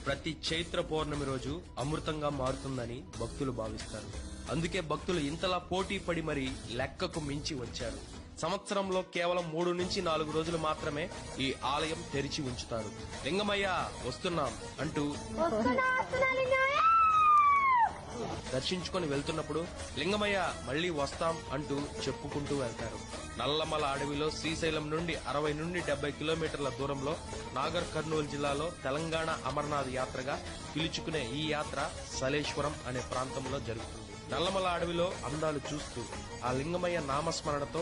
ప్రతి చైత్ర పౌర్ణమి రోజు అమృతంగా మారుతుందని భక్తులు భావిస్తారు. అందుకే భక్తులు ఇంతలా పోటీ పడి మరీ లెక్కకు మించి వచ్చారు. సంవత్సరంలో కేవలం 3 నుంచి 4 రోజులు మాత్రమే ఈ ఆలయం తెరిచి ఉంచుతారు. లింగమయ్య వస్తున్నాం అంటూ దర్శించుకొని వెళ్తున్నప్పుడు లింగమయ్య మళ్లీ వస్తాం అంటూ చెప్పుకుంటూ వెళ్తారు. నల్లమల అడవిలో శ్రీశైలం నుండి 60 నుండి 70 కిలోమీటర్ల దూరంలో నాగర్ కర్నూలు జిల్లాలో తెలంగాణ అమర్నాథ్ యాత్రగా పిలుచుకునే ఈ యాత్ర సలేశ్వరం అనే ప్రాంతంలో జరుగుతుంది. నల్లమల అడవిలో అందాలు చూస్తూ ఆ లింగమయ్య నామస్మరణతో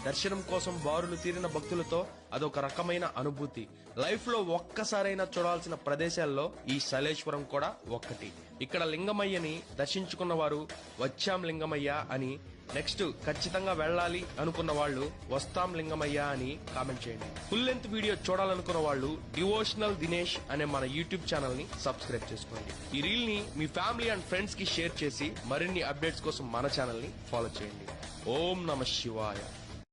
దర్శనం కోసం బారులు తీరిన భక్తులతో అదొక రకమైన అనుభూతి. లైఫ్ లో ఒక్కసారైనా చూడాల్సిన ప్రదేశాల్లో ఈ సలేశ్వరం కూడా ఒక్కటి. ఇక్కడ లింగమయ్యని దర్శించుకున్న వారు వచ్చాం లింగమయ్య అని, నెక్స్ట్ ఖచ్చితంగా వెళ్ళాలి అనుకున్న వాళ్ళు వస్తాం లింగమయ్య అని కామెంట్ చేయండి. ఫుల్ లెంత్ వీడియో చూడాలనుకున్న వాళ్ళు డివోషనల్ దినేష్ అనే మన యూట్యూబ్ ఛానల్ ని సబ్స్క్రైబ్ చేసుకోండి. ఈ రీల్ ని మీ ఫ్యామిలీ అండ్ ఫ్రెండ్స్ కి షేర్ చేసి మరిన్ని అప్డేట్స్ కోసం మన ఛానల్ ని ఫాలో చేయండి. ఓం నమః శివాయ.